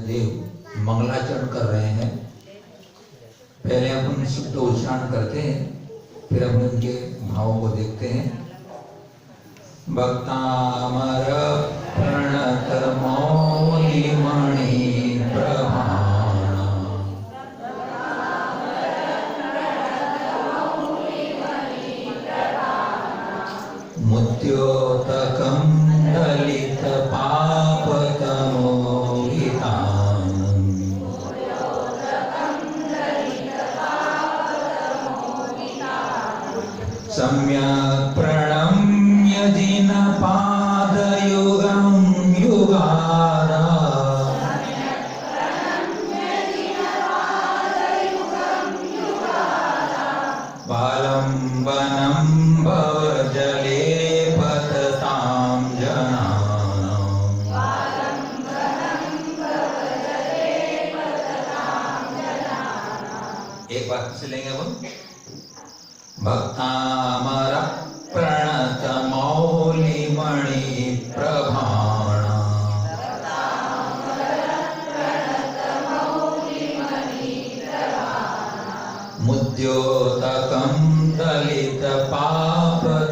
देव मंगलाचरण कर रहे हैं। पहले अपन शुद्ध उच्चारण करते हैं, फिर अपन उनके भावों को देखते हैं। भक्तामर प्रणत मौलिमणि प्रभाण मुद्योतकं दलित पापतमोहितान् सम्यक् प्रणम्य जिनपादयुगं युगारा वालम्बनं भवजले पततां जनानाम्। एक बार से लेंगे वो भक्तामर प्रणत मौलिमणि प्रभाण मुद्योतकं दलित पापतमोहितान्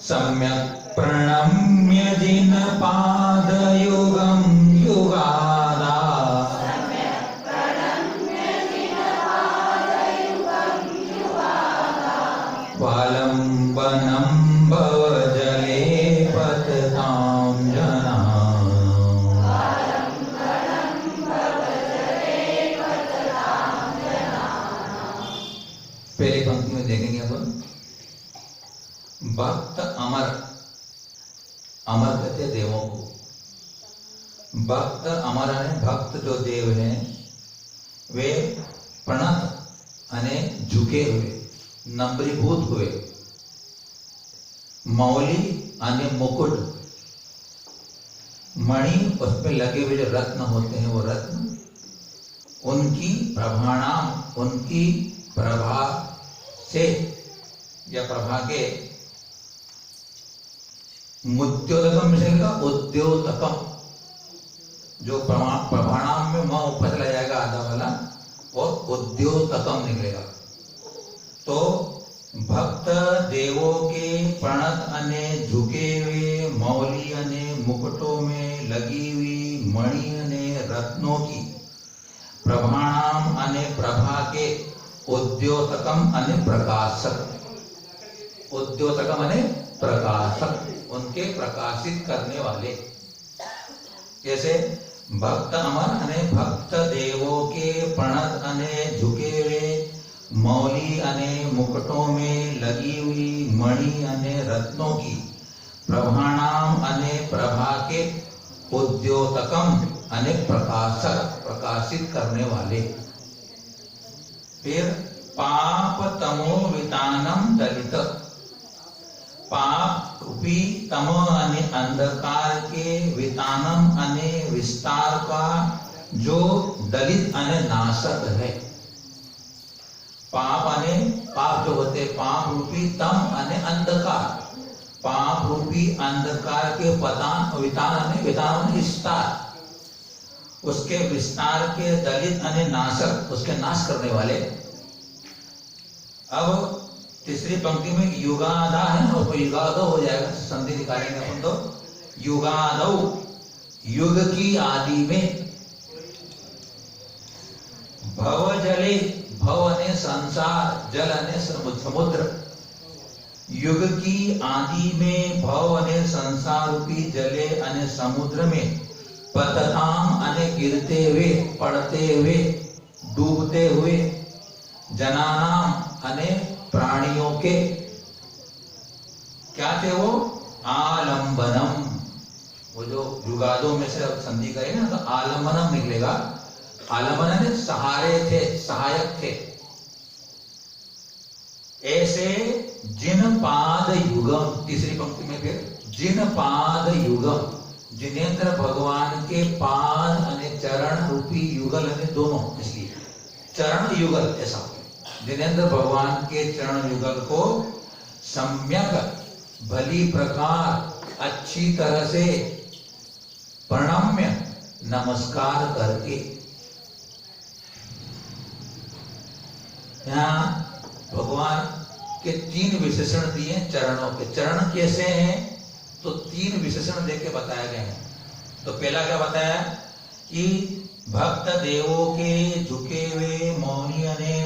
सम्यक् प्रणम्य जिनपादयुगं युगादा वालम्बनं भवजले पततां जनानाम्। पहली पंक्ति में देखेंगे अपन भक्त अमर, अमर कहते देवों को। भक्त अमर है, भक्त जो देव हैं वे प्रणत अने झुके हुए, नम्रीभूत हुए, मौली अने मुकुट, मणि उसमें लगे हुए जो रत्न होते हैं वो रत्न, उनकी प्रभाणाम, उनकी प्रभा से या प्रभा के मुद्योतकम मिलेगा, उद्योतकम जो प्रभाणाम में म ऊपर चला जाएगा आधा वाला और उद्योतकम निकलेगा। तो भक्त देवों के प्रणत अने झुके हुए मौली अने मुकुटों में लगी हुई मणि अने रत्नों की प्रभाणाम अने प्रभा के उद्योतकम अने प्रकाशक, उद्योतकम अने प्रकाशक उनके प्रकाशित करने वाले। जैसे भक्त अमर अने भक्त देवों के प्रणत अने झुके हुए मौली अने मुकुटों में लगी हुई मणि अने रत्नों की प्रभाणाम अने प्रभा के उद्योतकम अने प्रकाशक प्रकाशित करने वाले। फिर पाप तमो वितानम दलित, पाप रूपी तम अने अंधकार के वितानम अने विस्तार का जो दलित अने नाशक है। पाप अने पाप जो होते पाप रूपी तम अने अंधकार, पाप रूपी अंधकार के पतान वितान अने वितान अने विस्तार, उसके विस्तार के दलित अने नाशक, उसके नाश करने वाले। अब तीसरी पंक्ति में युगादा है ना, वो युगादो हो जाएगा, संधि निकालेंगे अपन तो युगादो, युग की आदि में, भव जले, भव अने संसार, जल अने समुद्र, युग की आदि में भव अने संसार रूपी जले अने समुद्र में पतताम अने गिरते हुए, पड़ते हुए, डूबते हुए, जनानाम अने प्राणियों के क्या थे वो आलंबनम, वो जो युगादों में से संधि करें ना तो आलंबनम निकलेगा। आलंबन ने सहारे थे, सहायक थे। ऐसे जिन पाद युगम, तीसरी पंक्ति में फिर जिन पाद युगम, जिनेंद्र भगवान के पाद अने चरण रूपी युगल अने दोनों, इसलिए चरण युगल ऐसा, जिनेंद्र भगवान के चरण युगल को सम्यक भली प्रकार अच्छी तरह से प्रणम्य नमस्कार करके। यहाँ भगवान के 3 विशेषण दिए चरणों के। चरण कैसे हैं तो 3 विशेषण देके बताए गए हैं। तो पहला क्या बताया कि भक्त देवों के झुके हुए मौनी ने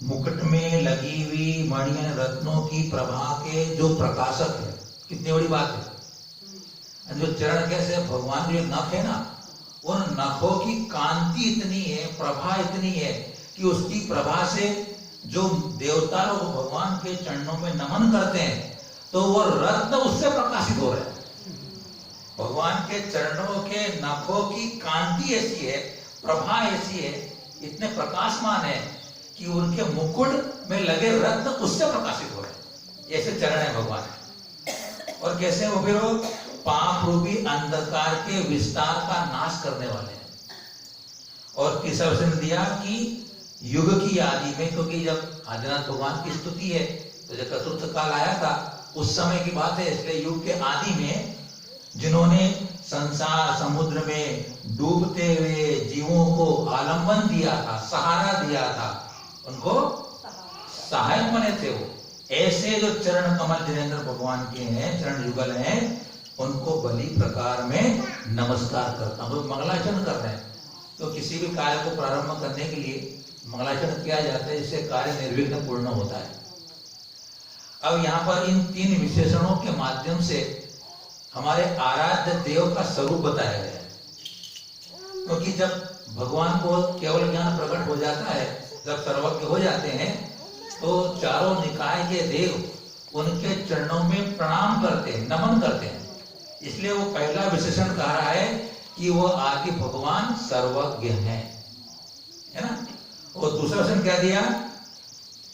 मुकुट में लगी हुई मणि रत्नों की प्रभा के जो प्रकाशक है। कितनी बड़ी बात है। जो चरण कैसे भगवान जो नख है ना, उन नखों की कांति इतनी है, प्रभा इतनी है कि उसकी प्रभा से जो देवता लोग भगवान के चरणों में नमन करते हैं तो वो रत्न उससे प्रकाशित हो रहे हैं। भगवान के चरणों के नखों की कांति ऐसी है, प्रभा ऐसी है, इतने प्रकाशमान है कि उनके मुकुट में लगे रत्न उससे प्रकाशित हो रहे हैं। ऐसे चरण है भगवान। और कैसे वो फिर वो पाप रूपी अंधकार के विस्तार का नाश करने वाले हैं। और तीसरा वचन दिया कि युग की आदि में, क्योंकि जब आदिनाथ भगवान की स्तुति है तो जब चतुर्थ काल आया था उस समय की बात है, इसलिए युग के आदि में जिन्होंने संसार समुद्र में डूबते हुए जीवों को आलंबन दिया था, सहारा दिया था, उनको सहायक बने थे। वो ऐसे जो चरण कमल जिनेंद्र भगवान के हैं, चरण युगल हैं, उनको बलि प्रकार में नमस्कार करता हूं। मंगलाचरण कर रहे हैं तो किसी भी कार्य को प्रारंभ करने के लिए मंगलाचरण किया जाता है, इससे कार्य निर्विघ्न पूर्ण होता है। अब यहाँ पर इन 3 विशेषणों के माध्यम से हमारे आराध्य देव का स्वरूप बताया गया है। क्योंकि जब भगवान को केवल ज्ञान प्रकट हो जाता है, जब सर्वज्ञ हो जाते हैं, तो चारों निकाय के देव उनके चरणों में प्रणाम करते हैं, नमन करते हैं। इसलिए वो पहला विशेषण कह रहा है कि वो आदि भगवान सर्वज्ञ हैं, है ना। और दूसरा विशेषण क्या दिया,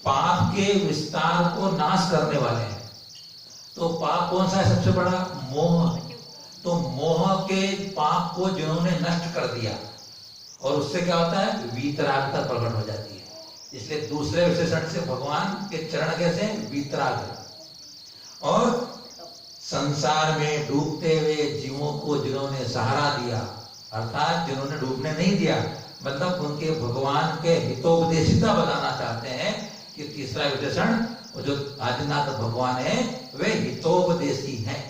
पाप के विस्तार को नाश करने वाले हैं। तो पाप कौन सा है सबसे बड़ा, मोह। तो मोह के पाप को जिन्होंने नष्ट कर दिया, और उससे क्या होता है, वीतरागता प्रकट हो जाती है। इसलिए दूसरे विशेषण से भगवान के चरण कैसे, वीतराग। और संसार में डूबते हुए जीवों को जिन्होंने सहारा दिया, अर्थात जिन्होंने डूबने नहीं दिया, मतलब उनके भगवान के हितोपदेशिता बताना चाहते हैं कि तीसरा विशेषण वो जो आदिनाथ भगवान है वे हितोपदेशी हैं।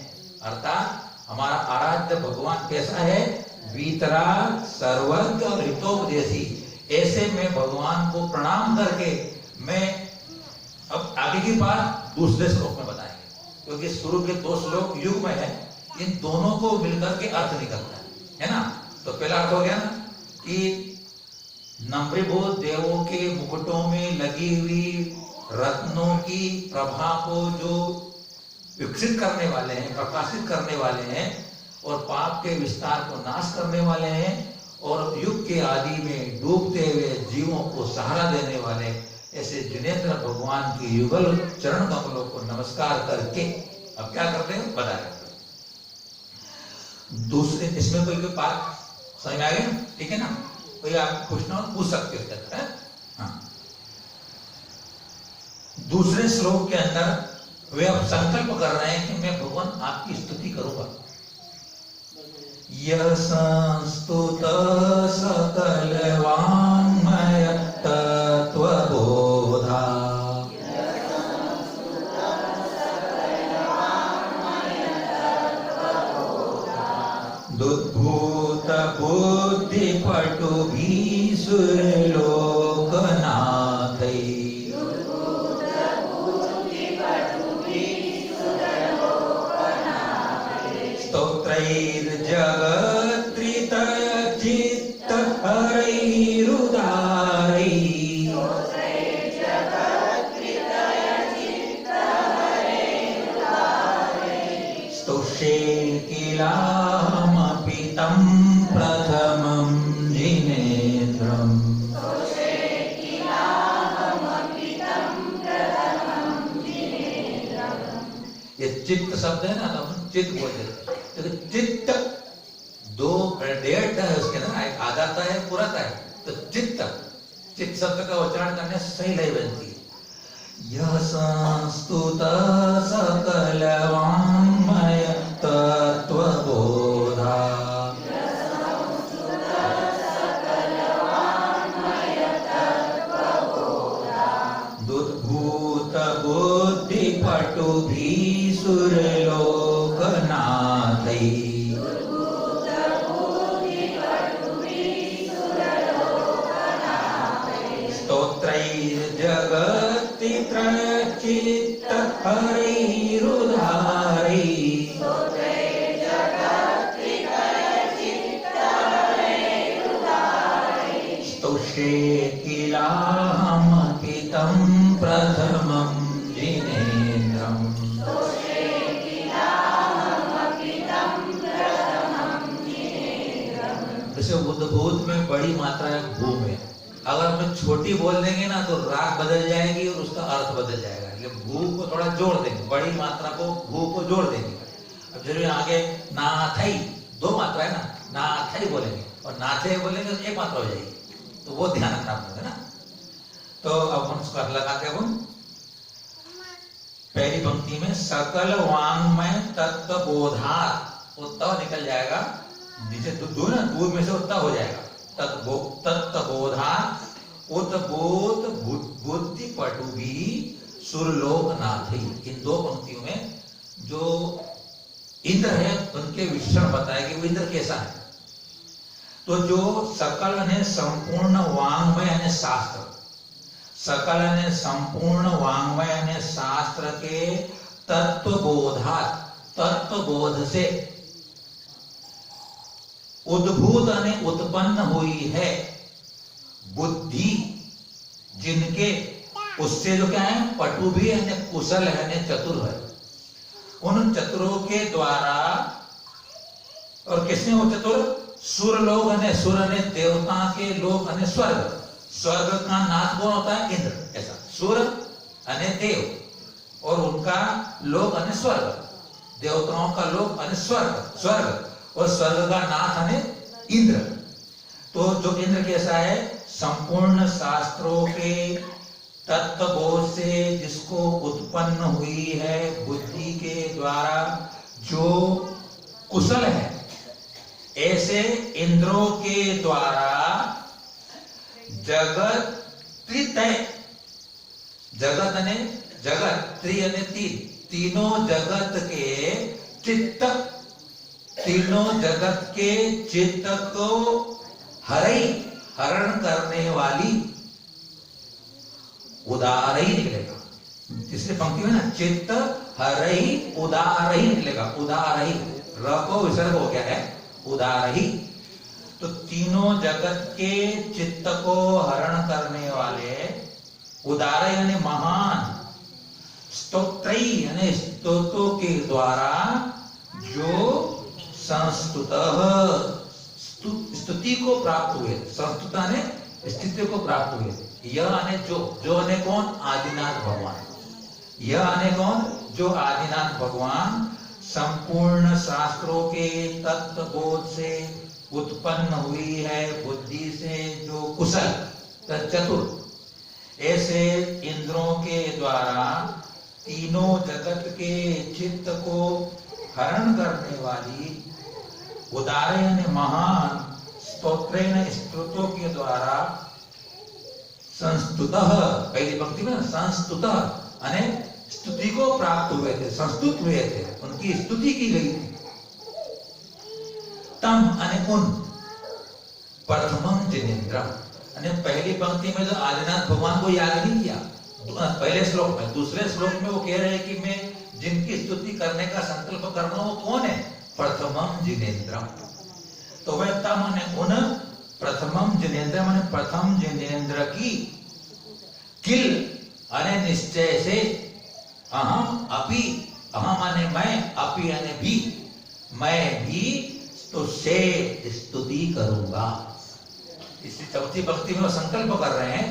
अर्थात हमारा आराध्य भगवान कैसा है, वीतराग, सर्वज्ञ और हितोपदेशी। ऐसे में भगवान को प्रणाम करके मैं अब आगे की बात दूसरे श्लोक में बताएंगे, क्योंकि शुरू के 2 श्लोक युग में है, इन दोनों को मिलकर के अर्थ निकलता है ना। तो पहला अर्थ हो गया ना कि नम्रभूत देवों के मुकुटों में लगी हुई रत्नों की प्रभा को जो विकसित करने वाले हैं, प्रकाशित करने वाले हैं, और पाप के विस्तार को नाश करने वाले हैं, और युग के आदि में डूबते हुए जीवों को सहारा देने वाले ऐसे जिनेंद्र भगवान के युगल चरण कमलों को नमस्कार करके अब क्या करते हैं बता रहे। दूसरे इसमें कोई बात समझ में आ गई, ठीक है ना। कोई आप पूछना हो पूछ सकते हो। हाँ, दूसरे श्लोक के अंदर वे अब संकल्प कर रहे हैं कि मैं भगवान आपकी स्तुति करूंगा। यह संस्तुत सकल वाङ्मय तत्वबोधा दुद्भूत बुद्धि पटु भीसुर लोकनाथै स्तोत्रैर्जगत्त्रितय चित्त हरैरुदारै स्तुष्ये किलामपि तं प्रथमं जिनेन्द्रम्। ये चित्त शब्द है ना, तो हम चित्त बोलते हैं। तो चित्त 2 डेढ़ है उसके अंदर, एक आधाता है पुराता है। तो चित्त चित्त शब्द का उच्चारण करने से सही लय बनती है। यह संस्तुत पटु भी सुरलोक नाथै स्तोत्रैर्जगति त्रचित्त हरैरुधारै स्तुष्ये किलाहमपि तं प्रथमं जिनेन्द्रम् जैसे उद्भूत में बड़ी मात्रा है भू में, अगर हम छोटी बोल देंगे ना तो राग बदल जाएगी और उसका अर्थ बदल जाएगा। इसलिए भू को थोड़ा जोड़ देंगे, बड़ी मात्रा को भू को जोड़ देंगे। अब जरूर आगे नाथई दो मात्रा है ना, नाथई बोलेंगे और नाथे बोलेंगे तो एक मात्रा हो जाएगी, तो वो ध्यान रखना पड़ेगा ना। तो अब हम उसका लगा के हम पहली पंक्ति में सकल वांग्मय तत्व बोधात, उत्तव निकल जाएगा नीचे दो ना, दूर में से उत्तव हो जाएगा। तत्वबोधात उद्बोध बुद्धि पटु भी सुरलोक नाथई। इन दो पंक्तियों में जो इंद्र है उनके विशेषण बताएंगे वो इंद्र कैसा है। तो जो सकल ने संपूर्ण वांग्मय यानी शास्त्र, सकल ने संपूर्ण वांग्मय यानी शास्त्र के तत्वबोधात, तत्वबोध से उद्भूत यानी उत्पन्न हुई है बुद्धि जिनके, उससे जो क्या है पटु भी है, कुशल है, चतुर है, उन चतुरों के द्वारा। और किसने वो चतुर? सुर लोग है, सुर ने देवता के लोग है, स्वर्ग, स्वर्ग का नाथ कौन होता है? इंद्र। ऐसा सुर अने देव और उनका लोग अने स्वर्ग, देवताओं का लोग अने स्वर्ग, स्वर्ग और स्वर्ग का नाथ अने इंद्र। तो जो इंद्र कैसा है? संपूर्ण शास्त्रों के तत्वबोध से जिसको उत्पन्न हुई है बुद्धि के द्वारा, जो कुशल है, ऐसे इंद्रों के द्वारा जगत त्रितय, जगत ने जगत त्रि यानी तीन, तीनों जगत के चित्त, तीनों जगत के चित्त को हरण करने वाली उदारई निकलेगा। तीसरी पंक्ति में ना चित्त हरई उदारई निकलेगा, उदारई, र को विसर्ग हो गया है, उदारई। तो तीनों जगत के चित्त को हरण करने वाले उदार यानी महान, स्तोत्रई यानी स्तोत्रों के द्वारा जो संस्तुतः स्तुति को प्राप्त हुए, संस्तुता ने स्थिति को प्राप्त हुए। यह आने जो आने कौन? आदिनाथ भगवान। यह आने कौन? जो आदिनाथ भगवान संपूर्ण शास्त्रों के तत्व बोध से उत्पन्न हुई है बुद्धि से, जो कुशल चतुर, ऐसे इंद्रों के द्वारा तीनों जगत के चित्त को हरण करने वाली उदार यानी महान, स्तोत्रेण स्तोत्रों के द्वारा संस्तुतः, पहली पंक्ति में संस्तुतः अने स्तुति को प्राप्त हुए थे, संस्तुत हुए थे, उनकी स्तुति की गई थी। तम अने उन प्रथमम जिनेन्द्रम, अने पहली पंक्ति में जो आदिनाथ भगवान को याद नहीं किया पहले श्लोक में, दूसरे श्लोक में वो कह रहे हैं कि मैं जिनकी स्तुति करने का संकल्प कर रहा हूं वो कौन है? प्रथमम जिनेन्द्रम। तो वह तम अने उन प्रथमम जिनेन्द्र माने प्रथम जिनेन्द्र की किल अने निश्चय से अहम अपि, अहम माने मैं, अपि यानी भी, मैं भी तो से स्तुति करूंगा। इसी चौथी भक्ति में वो संकल्प कर रहे हैं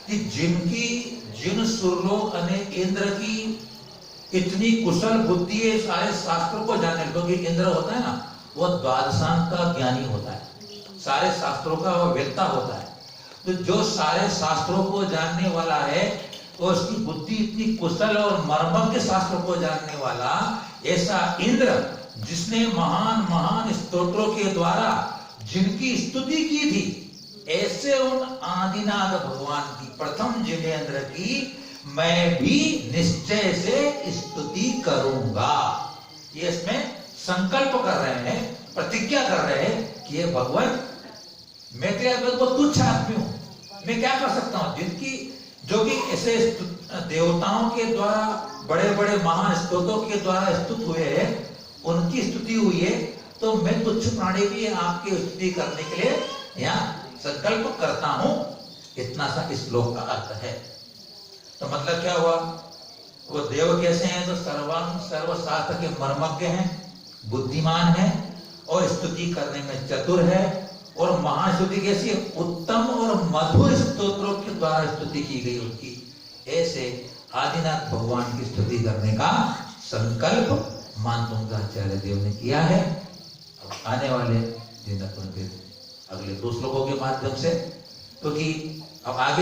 कि जिन सुरलोक अने इंद्र की इतनी कुशल बुद्धि है सारे शास्त्रों को जानने, क्योंकि इंद्र होता है ना वो द्वादशांग का ज्ञानी होता है, सारे शास्त्रों का वो वेत्ता होता है। तो जो सारे शास्त्रों को जानने वाला है तो उसकी बुद्धि इतनी कुशल और मर्मज्ञ शास्त्रों को जानने वाला ऐसा इंद्र, जिसने महान महान स्तोत्रों के द्वारा जिनकी स्तुति की थी, ऐसे उन आदिनाथ भगवान की प्रथम जिनेन्द्र की मैं भी निश्चय से ये इसमें संकल्प कर रहे हैं, प्रतिज्ञा कर रहे हैं कि ये भगवान मैं तेरा बहुत तुच्छ आदमी हूं, मैं क्या कर सकता हूं। जिनकी जो कि ऐसे देवताओं के द्वारा बड़े बड़े महान स्तोत्रों के द्वारा स्तुत हुए हैं, उनकी स्तुति हुई है, तो मैं तुच्छ प्राणी भी आपकी स्तुति करने के लिए यहाँ संकल्प करता हूं। इतना सा इस श्लोक का अर्थ है। तो मतलब क्या हुआ, वो देव कैसे हैं, तो सर्वशास्त्र के मर्मज्ञ हैं, बुद्धिमान हैं और स्तुति करने में चतुर है। और महान स्तुति कैसी, उत्तम और मधुर स्तोत्रों के द्वारा स्तुति की गई उनकी। ऐसे आदिनाथ भगवान की स्तुति करने का संकल्प मानतुंगाचार्य देव ने किया है। अब आने वाले दिन अपन फिर अगले 2 श्लोकों के माध्यम से, क्योंकि अब आगे